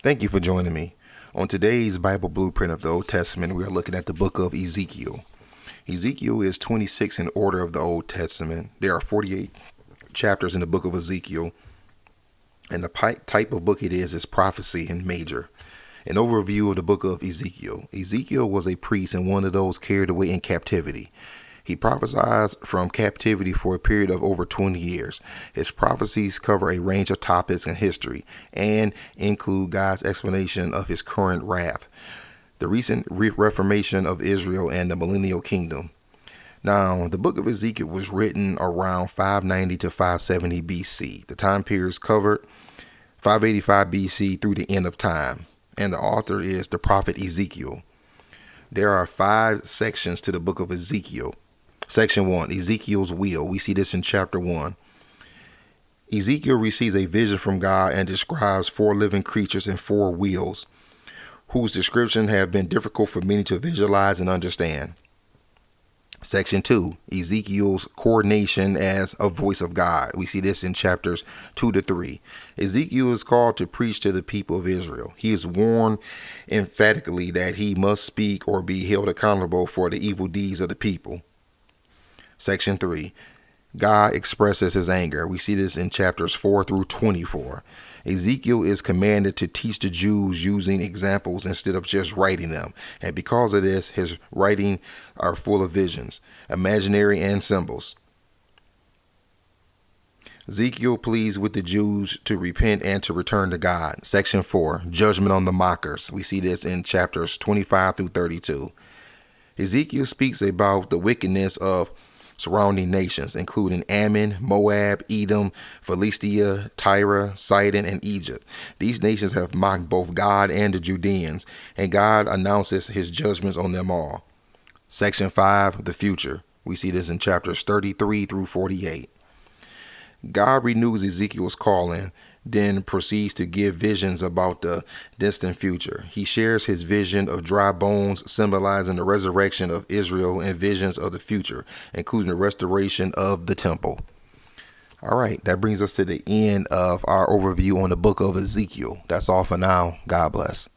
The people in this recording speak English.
Thank you for joining me. On today's Bible Blueprint of the Old Testament, we are looking at the book of Ezekiel. Ezekiel is 26 in order of the Old Testament. There are 48 chapters in the book of Ezekiel, and the type of book it is prophecy in major. An overview of the book of Ezekiel. Ezekiel was a priest and one of those carried away in captivity. He prophesied from captivity for a period of over 20 years. His prophecies cover a range of topics in history and include God's explanation of his current wrath, the recent reformation of Israel, and the millennial kingdom. Now, the book of Ezekiel was written around 590 to 570 BC. The time periods covered 585 BC through the end of time, and the author is the prophet Ezekiel. There are 5 sections to the book of Ezekiel. Section 1, Ezekiel's will. We see this in chapter 1. Ezekiel receives a vision from God and describes 4 living creatures and 4 wheels, whose description have been difficult for many to visualize and understand. Section 2, Ezekiel's coordination as a voice of God. We see this in chapters 2 to 3. Ezekiel is called to preach to the people of Israel. He is warned emphatically that he must speak or be held accountable for the evil deeds of the people. Section 3, God expresses his anger. We see this in chapters 4 through 24. Ezekiel is commanded to teach the Jews using examples instead of just writing them. And because of this, his writing are full of visions, imaginary and symbols. Ezekiel pleads with the Jews to repent and to return to God. Section 4, Judgment on the mockers. We see this in chapters 25 through 32. Ezekiel speaks about the wickedness of surrounding nations, including Ammon, Moab, Edom, Philistia, Tyre, Sidon, and Egypt. These nations have mocked both God and the Judeans, and God announces his judgments on them all. Section 5, the future. We see this in chapters 33 through 48. God renews Ezekiel's calling, then proceeds to give visions about the distant future. He shares his vision of dry bones, symbolizing the resurrection of Israel, and visions of the future, including the restoration of the temple. All right, that brings us to the end of our overview on the book of Ezekiel. That's all for now. God bless.